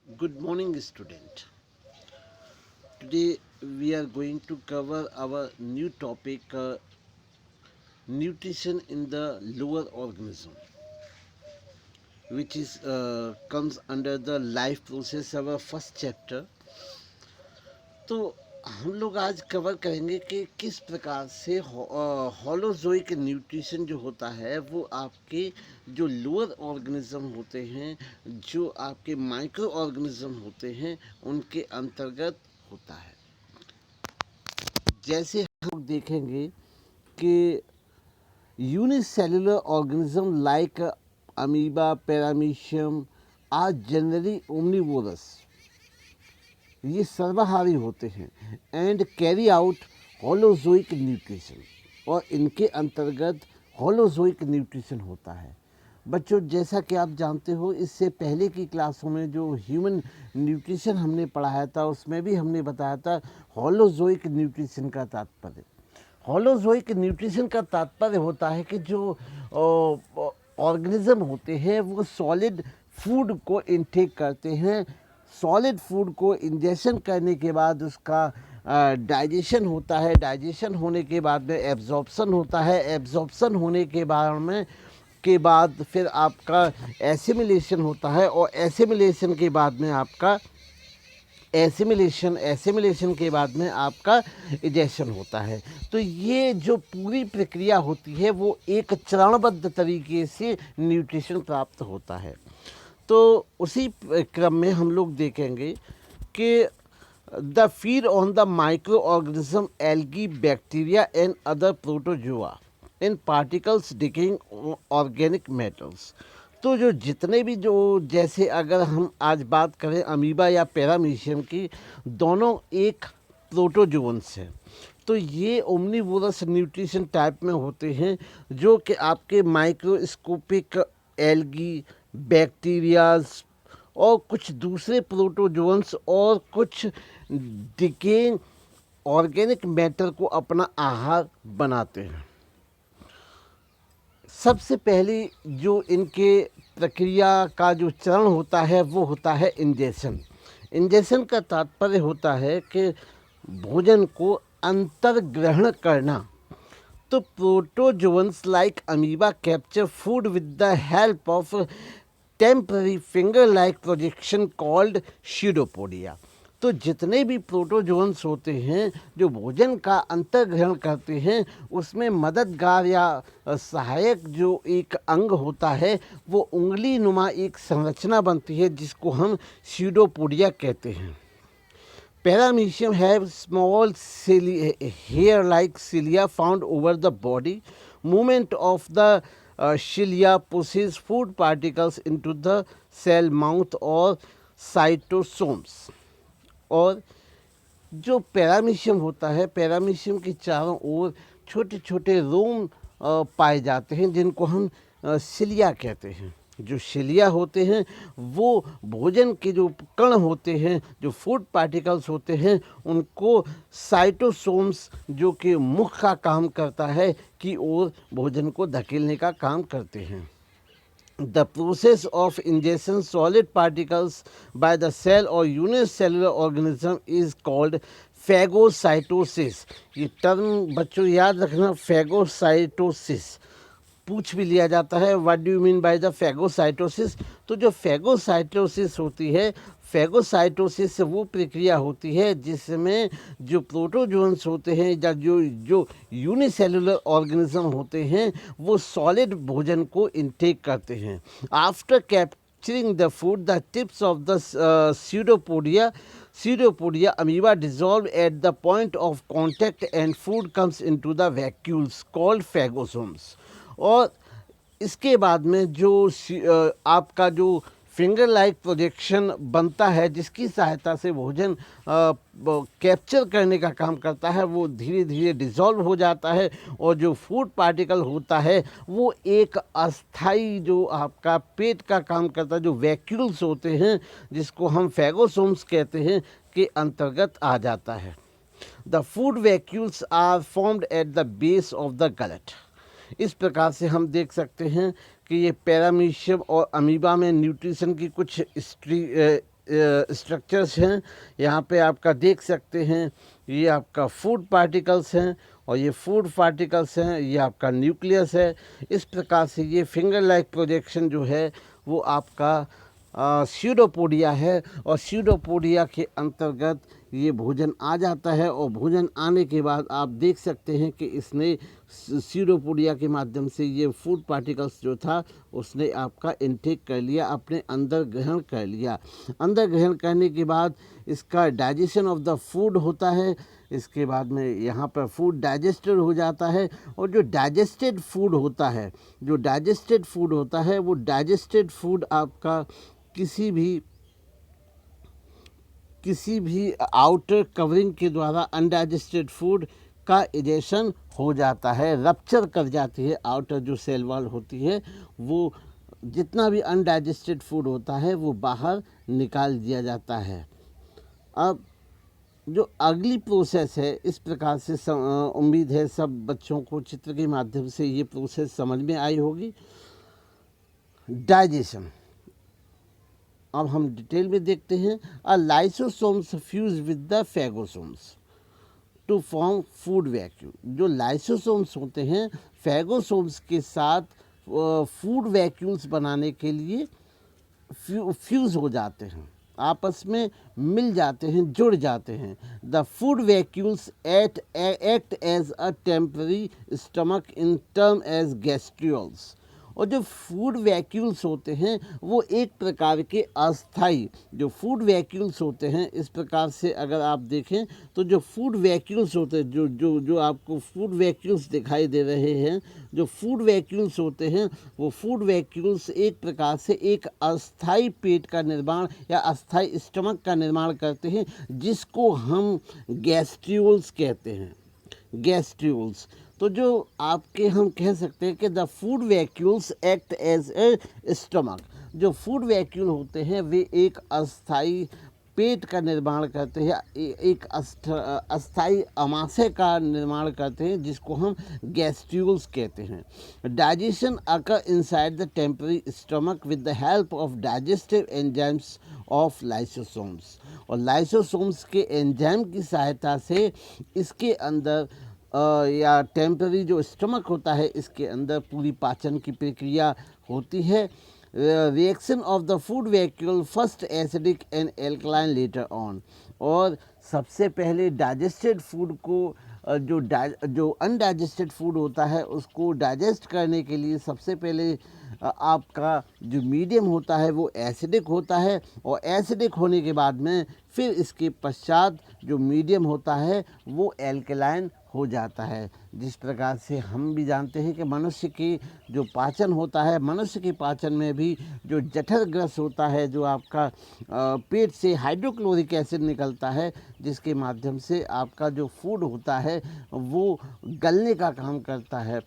Good morning, student. Today we are going to cover our new topic nutrition in the lower organism, which is comes under the life process, our first chapter. तो हम लोग आज cover करेंगे कि किस प्रकार से holozoic nutrition जो होता है वो आपके जो लोअर ऑर्गेनिज्म होते हैं, जो आपके माइक्रो ऑर्गेनिज्म होते हैं, उनके अंतर्गत होता है। जैसे हम लोग देखेंगे कि unicellular organism like amoeba, paramecium are generally omnivorous, ये सर्वाहारी होते हैं and carry out holozoic nutrition, और इनके अंतर्गत होलोजोइक न्यूट्रिशन होता है। बच्चों, जैसा कि आप जानते हो, इससे पहले की क्लासों में जो ह्यूमन न्यूट्रिशन हमने पढ़ाया था उसमें भी हमने बताया था होलोजोइक न्यूट्रिशन का तात्पर्य। होलोजोइक न्यूट्रिशन का तात्पर्य होता है कि जो ऑर्गेनिज्म होते हैं वो सॉलिड फूड को इनटेक करते हैं। सॉलिड फूड को इंजेक्शन करने के बाद उसका डाइजेशन होता है। डाइजेशन होने के बाद में एब्जॉर्प्शन होता है। एब्जॉर्प्शन होने के बाद फिर आपका एसिमिलेशन होता है, और एसिमिलेशन के बाद में आपका एसिमिलेशन के बाद में आपका इजेक्शन होता है। तो ये जो पूरी प्रक्रिया होती है वो एक चरणबद्ध तरीके से न्यूट्रिशन प्राप्त होता है। तो उसी क्रम में हम लोग देखेंगे कि the feed on the micro organism algae, bacteria and other protozoa in particles decaying organic matters. तो जो जितने भी जो, जैसे अगर हम आज बात करें अमीबा या पैरामीशियम की, दोनों एक प्रोटोजोन्स हैं। तो ये ओमनिवोरस न्यूट्रिशन टाइप में होते हैं, जो कि आपके माइक्रोस्कोपिक एल्गी, बैक्टीरियाज और कुछ दूसरे प्रोटोजोन्स और कुछ डिकेइंग ऑर्गेनिक मैटर को अपना आहार बनाते हैं। सबसे पहले जो इनके प्रक्रिया का जो चरण होता है वो होता है इंजेक्शन। इंजेक्शन का तात्पर्य होता है कि भोजन को अंतर्ग्रहण करना। तो protozoans like amoeba capture food with the help of temporary finger like projection called pseudopodia. तो जितने भी प्रोटोजोन्स होते हैं जो भोजन का अंतर्ग्रहण करते हैं, उसमें मददगार या सहायक जो एक अंग होता है वो उंगली नुमा एक संरचना बनती है, जिसको हम शीडोपोडिया कहते हैं। Paramecium have small hair-like cilia found over the body. Movement of the cilia pushes food particles into the cell mouth or cytosomes. और जो पैरामीशियम होता है, पैरामीशियम के चारों ओर छोटे छोटे रोम पाए जाते हैं, जिनको हम सिलिया कहते हैं। जो सिलिया होते हैं वो भोजन के जो कण होते हैं, जो फूड पार्टिकल्स होते हैं, उनको साइटोसोम्स, जो कि मुख का काम करता है, की ओर भोजन को धकेलने का काम करते हैं। The process of ingestion solid particles by the cell or unicellular organism is called phagocytosis. ये टर्म बच्चों याद रखना, phagocytosis पूछ भी लिया जाता है, what do you mean by the phagocytosis. तो जो फैगोसाइटोसिस होती है, फैगोसाइटोसिस वो प्रक्रिया होती है जिसमें जो प्रोटोजोन्स होते हैं या जो यूनिसेलुलर ऑर्गेनिज्म होते हैं वो सॉलिड भोजन को इनटेक करते हैं। After capturing the food, the tips of the pseudopodia amoeba dissolve at the point of contact and food comes into the vacuoles called phagosomes। और इसके बाद में जो आपका जो फिंगर लाइक प्रोजेक्शन बनता है, जिसकी सहायता से भोजन कैप्चर करने का काम करता है, वो धीरे धीरे डिज़ोल्व हो जाता है, और जो फूड पार्टिकल होता है वो एक अस्थाई जो आपका पेट का काम करता है, जो वैक्यूल्स होते हैं, जिसको हम फैगोसोम्स कहते हैं, के अंतर्गत आ जाता है। The food vacuoles are formed at the base of the gullet. इस प्रकार से हम देख सकते हैं कि ये पैरामीशियम और अमीबा में न्यूट्रिशन की कुछ स्ट्रक्चर्स हैं। यहाँ पे आपका देख सकते हैं, ये आपका फूड पार्टिकल्स हैं और ये फूड पार्टिकल्स हैं, ये आपका न्यूक्लियस है। इस प्रकार से ये फिंगर लाइक प्रोजेक्शन जो है वो आपका स्यूडोपोडिया है और स्यूडोपोडिया के अंतर्गत ये भोजन आ जाता है और भोजन आने के बाद आप देख सकते हैं कि इसने स्यूडोपोडिया के माध्यम से ये फूड पार्टिकल्स जो था उसने आपका इनटेक कर लिया, अपने अंदर ग्रहण कर लिया। अंदर ग्रहण करने के बाद इसका डाइजेशन ऑफ द फूड होता है। इसके बाद में यहाँ पर फूड डाइजेस्टेड हो जाता है और जो डाइजेस्टेड फूड होता है, जो डाइजेस्टेड फूड होता है वो डाइजेस्टेड फूड आपका किसी भी आउटर कवरिंग के द्वारा अनडाइजेस्टेड फूड का इजेशन हो जाता है, रप्चर कर जाती है। आउटर जो सेल वॉल होती है वो जितना भी अनडाइजेस्टेड फूड होता है वो बाहर निकाल दिया जाता है। अब जो अगली प्रोसेस है, इस प्रकार से उम्मीद है सब बच्चों को चित्र के माध्यम से ये प्रोसेस समझ में आई होगी। डाइजेशन अब हम डिटेल में देखते हैं। Uh lysosomes fuse with the phagosomes to form food vacuole. जो लाइसोसोम्स होते हैं फेगोसोम्स के साथ फूड वैक्यूल्स बनाने के लिए फ्यूज़ हो जाते हैं, आपस में मिल जाते हैं, जुड़ जाते हैं। The food vacuoles act as a temporary stomach in term as gastrioles. और जो फूड वैक्यूल्स होते हैं वो एक प्रकार के अस्थाई जो फूड वैक्यूल्स होते हैं, इस प्रकार से अगर आप देखें तो जो फूड वैक्यूल्स होते हैं, जो जो जो आपको फूड वैक्यूल्स दिखाई दे रहे हैं, जो फूड वैक्यूल्स होते हैं वो फूड वैक्यूल्स एक प्रकार से एक अस्थाई पेट का निर्माण या अस्थाई स्टमक का निर्माण करते हैं, जिसको हम गैस्ट्रियोल्स कहते हैं। गैस्ट्रियोल्स तो जो आपके हम कह सकते हैं कि the food vacuoles act as a stomach. जो फूड वैक्यूल होते हैं वे एक अस्थाई पेट का निर्माण करते हैं, एक अस्थाई अमाशय का निर्माण करते हैं, जिसको हम गैस्ट्रियोल्स कहते हैं। Digestion occur inside the temporary stomach with the help of digestive enzymes of lysosomes. और लाइसोसोम्स के एंजाइम की सहायता से इसके अंदर या टेम्पररी जो स्टमक होता है इसके अंदर पूरी पाचन की प्रक्रिया होती है। Reaction of the food vacuole first acidic and alkaline later on. और सबसे पहले डाइजेस्टेड फूड को जो अनडाइजेस्टेड फूड होता है उसको डाइजेस्ट करने के लिए सबसे पहले आपका जो मीडियम होता है वो एसिडिक होता है और एसिडिक होने के बाद में फिर इसके पश्चात जो मीडियम होता है वो एल्कलाइन हो जाता है। जिस प्रकार से हम भी जानते हैं कि मनुष्य की जो पाचन होता है, मनुष्य के पाचन में भी जो जठर ग्रस होता है, जो आपका पेट से हाइड्रोक्लोरिक एसिड निकलता है, जिसके माध्यम से आपका जो फूड होता है वो गलने का काम करता है।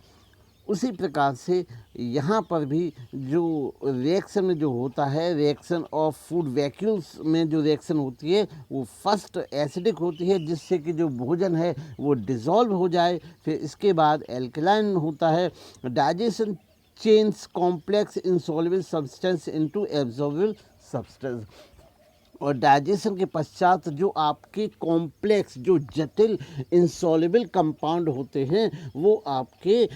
उसी प्रकार से यहाँ पर भी जो रिएक्शन में जो होता है, रिएक्शन ऑफ फूड वैक्यूल्स में जो रिएक्शन होती है वो फर्स्ट एसिडिक होती है, जिससे कि जो भोजन है वो डिज़ोल्व हो जाए। फिर इसके बाद एल्कलाइन होता है। Digestion change complex insoluble substance into absorbable substance. और डाइजेशन के पश्चात जो आपके कॉम्प्लेक्स जो जटिल इंसॉल्युबल कंपाउंड होते हैं वो आपके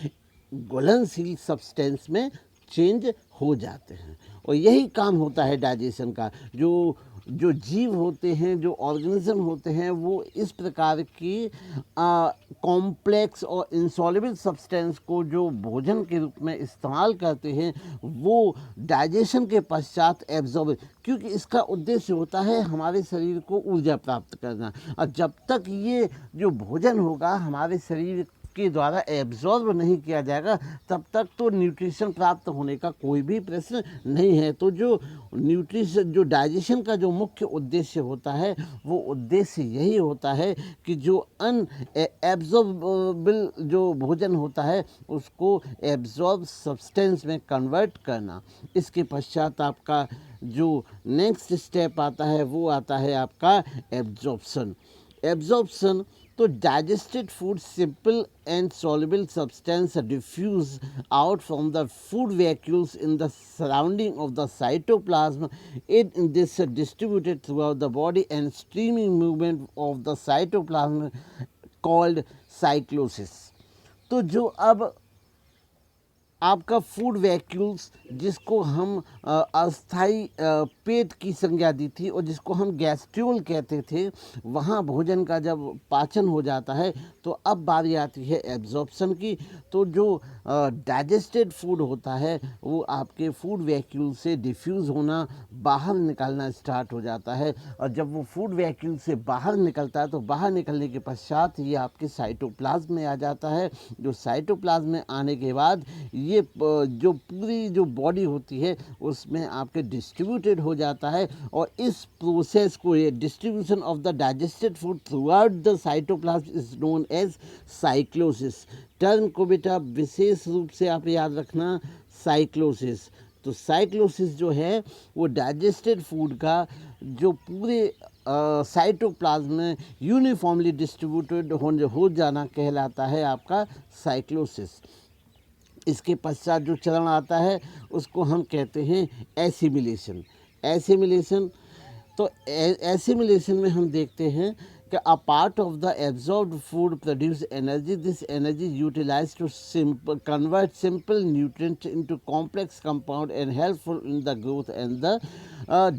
घुलनशील सब्सटेंस में चेंज हो जाते हैं। और यही काम होता है डाइजेशन का। जो जीव होते हैं, जो ऑर्गेनिज्म होते हैं, वो इस प्रकार की कॉम्प्लेक्स और इंसॉल्युबल सब्सटेंस को जो भोजन के रूप में इस्तेमाल करते हैं वो डाइजेशन के पश्चात एब्जॉर्ब, क्योंकि इसका उद्देश्य होता है हमारे शरीर को ऊर्जा प्राप्त करना। और जब तक ये जो भोजन होगा हमारे शरीर के द्वारा एब्जॉर्ब नहीं किया जाएगा तब तक तो न्यूट्रिशन प्राप्त होने का कोई भी प्रश्न नहीं है। तो जो न्यूट्रिशन, जो डाइजेशन का जो मुख्य उद्देश्य होता है वो उद्देश्य यही होता है कि जो एब्जॉर्बेबल जो भोजन होता है उसको एब्जॉर्ब सब्सटेंस में कन्वर्ट करना। इसके पश्चात आपका जो नेक्स्ट स्टेप आता है वो आता है आपका एब्जॉर्प्शन। एब्जॉर्प्शन तो digested food simple and soluble substance diffuse out from the food vacuoles in the surrounding of the cytoplasm. It this distributed throughout the body and streaming movement of the cytoplasm called cyclosis. तो जो अब आपका food vacuoles जिसको हम अस्थाई पेट की संज्ञा दी थी और जिसको हम गैस्ट्रियोल कहते थे, वहाँ भोजन का जब पाचन हो जाता है तो अब बारी आती है एब्जॉर्प्शन की। तो जो डाइजेस्टेड फूड होता है वो आपके फूड वैक्यूल से डिफ्यूज़ होना, बाहर निकलना स्टार्ट हो जाता है। और जब वो फूड वैक्यूल से बाहर निकलता है तो बाहर निकलने के पश्चात ये आपके साइटोप्लाज्म में आ जाता है। जो साइटोप्लाज्म में आने के बाद ये जो पूरी जो बॉडी होती है उसमें आपके डिस्ट्रीब्यूटेड हो जाता है। और इस प्रोसेस को, ये distribution of the digested food throughout the cytoplasm is known as cyclosis. Term को बेटा विशेष रूप से आप याद रखना, साइक्लोसिस। तो साइक्लोसिस जो है वो डाइजेस्टेड फूड का जो पूरे साइटोप्लाज्म में यूनिफॉर्मली डिस्ट्रीब्यूटेड हो जाना कहलाता है आपका साइक्लोसिस। इसके पश्चात जो चरण आता है उसको हम कहते हैं एसिमिलेशन। एसिमिलेशन, तो एसिमिलेशन में हम देखते हैं कि a part of the absorbed food produce energy. This energy utilized to convert simple nutrients into complex compound and helpful in the growth and the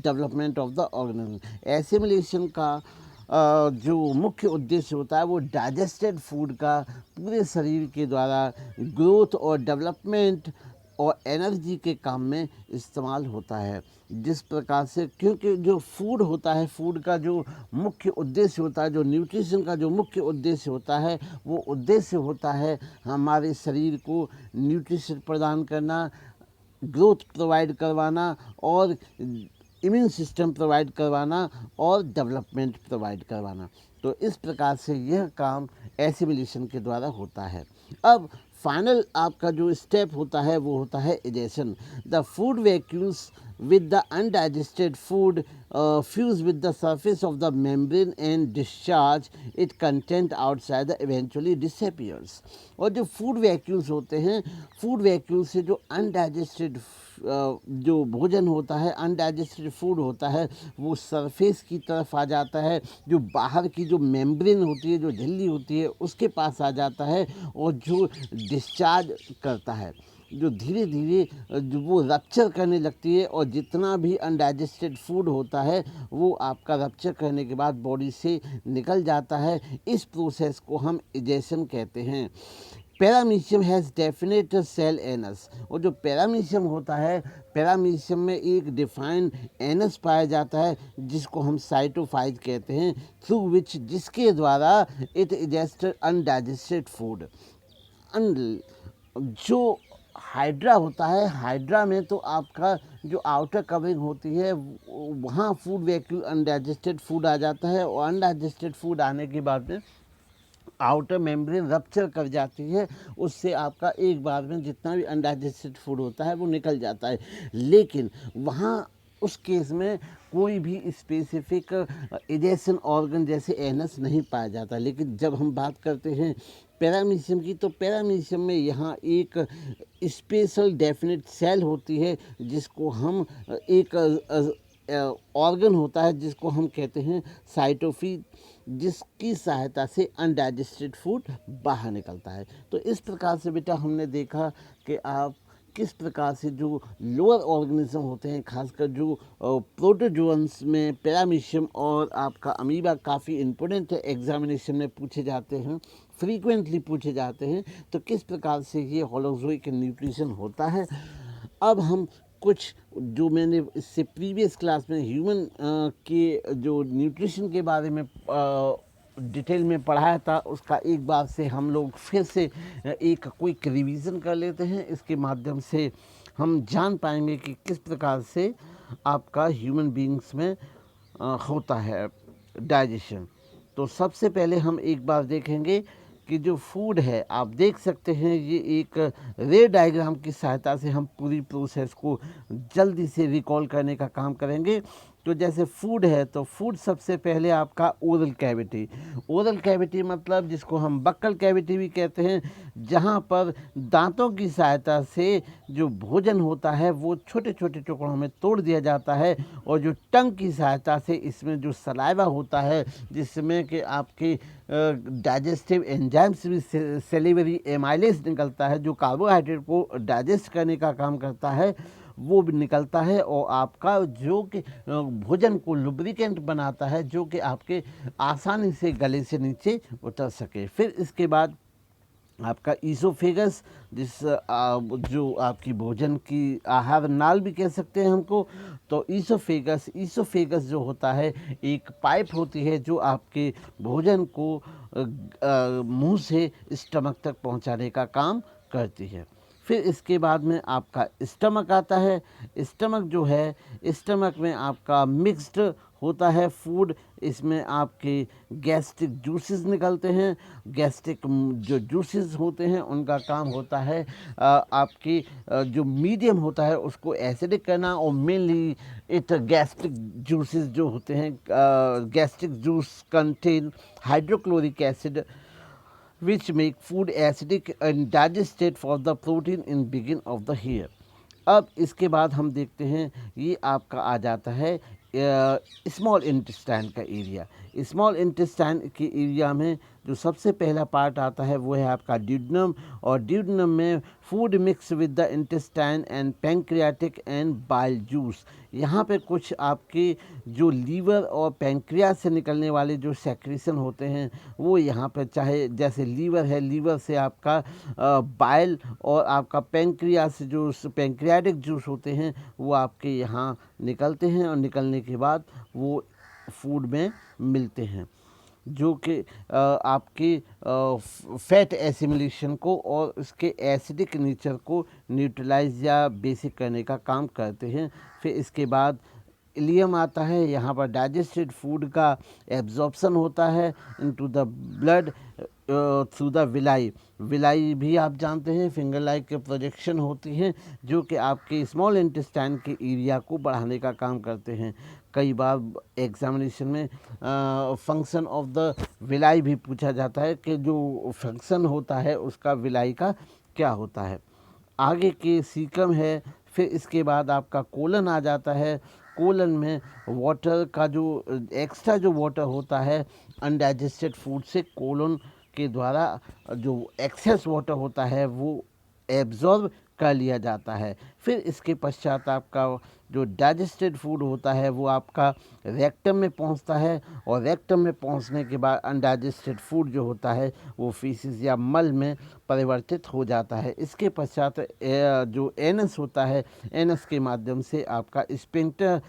development of the organism. Assimilation का जो मुख्य उद्देश्य होता है वो डाइजेस्टेड फूड का पूरे शरीर के द्वारा ग्रोथ और डेवलपमेंट और एनर्जी के काम में इस्तेमाल होता है। जिस प्रकार से, क्योंकि जो फूड होता है, फूड का जो मुख्य उद्देश्य होता है, जो न्यूट्रिशन का जो मुख्य उद्देश्य होता है, वो उद्देश्य होता है हमारे शरीर को न्यूट्रिशन प्रदान करना, ग्रोथ प्रोवाइड करवाना और इम्यून सिस्टम प्रोवाइड करवाना और डेवलपमेंट प्रोवाइड करवाना। तो इस प्रकार से यह काम एसिमिलेशन के द्वारा होता है। अब फाइनल आपका जो स्टेप होता है वो होता है egestion. The food vacuoles with the undigested food fuse with the surface of the membrane and discharge its content outside the eventually disappears। और जो फूड वैक्यूल्स होते हैं, फूड वैक्यूल से जो अनडाइजेस्टेड जो भोजन होता है, अनडाइजेस्टेड फूड होता है, वो सरफेस की तरफ आ जाता है। जो बाहर की जो मेम्ब्रेन होती है, जो झिल्ली होती है, उसके पास आ जाता है और जो डिस्चार्ज करता है, जो धीरे धीरे जो वो रप्चर करने लगती है। और जितना भी अनडाइजेस्टेड फूड होता है वो आपका रप्चर करने के बाद बॉडी से निकल जाता है। इस प्रोसेस को हम इजेशन कहते हैं। Paramecium has definite cell anus. और जो पैरामीशियम होता है, पैरामीशियम में एक डिफाइंड एनस पाया जाता है जिसको हम साइटोफाइज कहते हैं, थ्रू विच, जिसके द्वारा इट इजेस्टेड अनडाइजेस्टेड फूड। जो हाइड्रा होता है, हाइड्रा में तो आपका जो आउटर कवरिंग होती है वहाँ फूड वैक्यूल अनडाइजेस्टेड फूड आ जाता है। और अनडाइजेस्टेड फूड आने के बाद में आउटर मेम्ब्रेन रप्चर कर जाती है, उससे आपका एक बार में जितना भी अनडाइजेस्टेड फूड होता है वो निकल जाता है। लेकिन वहाँ उस केस में कोई भी स्पेसिफिक इजेशन ऑर्गन जैसे एनस नहीं पाया जाता। लेकिन जब हम बात करते हैं पैरामीशियम की, तो पैरामीशियम में यहाँ एक स्पेशल डेफिनेट सेल होती है जिसको हम एक ऑर्गन होता है जिसको हम कहते हैं साइटोफिल, जिसकी सहायता से अनडाइजेस्टेड फूड बाहर निकलता है। तो इस प्रकार से बेटा हमने देखा कि आप किस प्रकार से जो लोअर ऑर्गेनिज्म होते हैं, खासकर जो प्रोटोजोअन्स में पैरामीशियम और आपका अमीबा काफ़ी इम्पोर्टेंट एग्जामिनेशन में पूछे जाते हैं, फ्रीक्वेंटली पूछे जाते हैं। तो किस प्रकार से ये होलोजोइक न्यूट्रिशन होता है। अब हम कुछ जो मैंने इससे प्रीवियस क्लास में ह्यूमन के जो न्यूट्रिशन के बारे में डिटेल में पढ़ाया था, उसका एक बार से हम लोग फिर से एक क्विक रिवीजन कर लेते हैं। इसके माध्यम से हम जान पाएंगे कि किस प्रकार से आपका ह्यूमन बीइंग्स में होता है डाइजेशन। तो सबसे पहले हम एक बार देखेंगे कि जो फूड है, आप देख सकते हैं ये एक रे डायग्राम की सहायता से हम पूरी प्रोसेस को जल्दी से रिकॉल करने का काम करेंगे। तो जैसे फूड है, तो फूड सबसे पहले आपका ओरल कैविटी। ओरल कैविटी मतलब जिसको हम बक्कल कैविटी भी कहते हैं, जहाँ पर दांतों की सहायता से जो भोजन होता है वो छोटे छोटे टुकड़ों में तोड़ दिया जाता है, और जो टंग की सहायता से इसमें जो सलाइवा होता है, जिसमें कि आपके डाइजेस्टिव एंजाइम्स भी, सेलिवरी एमाइलेज निकलता है जो कार्बोहाइड्रेट को डाइजेस्ट करने का काम करता है, वो भी निकलता है, और आपका जो कि भोजन को लुब्रिकेंट बनाता है, जो कि आपके आसानी से गले से नीचे उतर सके। फिर इसके बाद आपका ईसोफेगस, जो आपकी भोजन की आहार नाल भी कह सकते हैं हमको। तो ईसोफेगस जो होता है, एक पाइप होती है जो आपके भोजन को मुंह से स्टमक तक पहुंचाने का काम करती है। फिर इसके बाद में आपका स्टमक आता है। स्टमक जो है, स्टमक में आपका मिक्स्ड होता है फूड, इसमें आपके गैस्ट्रिक जूसेस निकलते हैं। गैस्ट्रिक जो जूसेस होते हैं उनका काम होता है आपकी जो मीडियम होता है उसको एसिडिक करना, और मेनली इट गैस्ट्रिक जूसेस जो होते हैं, gastric juice contain hydrochloric acid which make food acidic and digested for the protein in begin of the hair। अब इसके बाद हम देखते हैं, ये आपका आ जाता है स्मॉल इंटेस्टाइन का एरिया। स्मॉल इंटेस्टाइन के एरिया में जो सबसे पहला पार्ट आता है वो है आपका ड्यूडेनम, और ड्यूडेनम में food mix with the intestine and pancreatic and bile juice. यहाँ पे कुछ आपके जो लीवर और पैंक्रियास से निकलने वाले जो सेक्रेशन होते हैं वो यहाँ पर, चाहे जैसे लीवर है, लीवर से आपका बाइल, और आपका पैंक्रियास से जो पैंक्रियाटिक जूस होते हैं वो आपके यहाँ निकलते हैं, और निकलने के बाद वो फूड में मिलते हैं, जो कि आपके फैट एसिमिलेशन को और उसके एसिडिक नेचर को न्यूट्रलाइज या बेसिक करने का काम करते हैं। फिर इसके बाद इलियम आता है, यहाँ पर डाइजेस्टेड फूड का एब्जॉर्प्शन होता है into the blood through the villi. Villi भी आप जानते हैं फिंगर लाइक के प्रोजेक्शन होती हैं, जो कि आपके स्मॉल इंटेस्टाइन के एरिया को बढ़ाने का काम करते हैं। कई बार एग्जामिनेशन में फंक्शन ऑफ द विलाई भी पूछा जाता है कि जो फंक्शन होता है उसका विलाई का क्या होता है। आगे के सीकम है, फिर इसके बाद आपका कोलन आ जाता है। कोलन में वाटर का जो एक्स्ट्रा जो वाटर होता है अनडाइजेस्टेड फूड से, कोलन के द्वारा जो एक्सेस वाटर होता है वो एब्जॉर्ब कर लिया जाता है। फिर इसके पश्चात आपका जो डाइजेस्टेड फूड होता है वो आपका रेक्टम में पहुंचता है, और रेक्टम में पहुंचने के बाद अनडाइजेस्टेड फूड जो होता है वो फीसिस या मल में परिवर्तित हो जाता है। इसके पश्चात जो एनस होता है, एनस के माध्यम से आपका स्पिंक्टर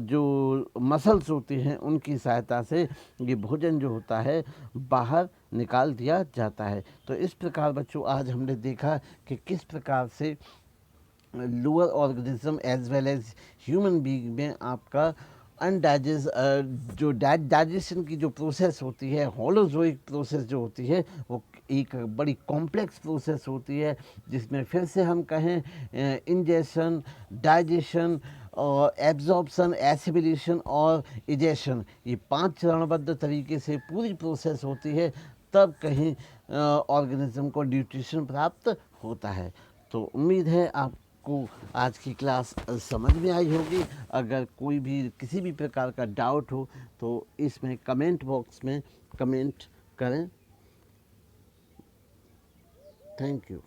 जो मसल्स होती हैं उनकी सहायता से ये भोजन जो होता है बाहर निकाल दिया जाता है। तो इस प्रकार बच्चों आज हमने देखा कि किस प्रकार से lower organism as well as human being में आपका जो डाइजेशन की जो प्रोसेस होती है, होलोजोइक प्रोसेस जो होती है, वो एक बड़ी कॉम्प्लेक्स प्रोसेस होती है, जिसमें फिर से हम कहें इंजेशन, डाइजेशन और एब्जॉर्प्शन, एसिमिलेशन और इजेशन, ये 5 चरणबद्ध तरीके से पूरी प्रोसेस होती है, तब कहीं ऑर्गेनिज्म को न्यूट्रिशन प्राप्त होता है। तो उम्मीद है आपको आज की क्लास समझ में आई होगी। अगर कोई भी किसी भी प्रकार का डाउट हो तो इसमें कमेंट बॉक्स में कमेंट करें। Thank you.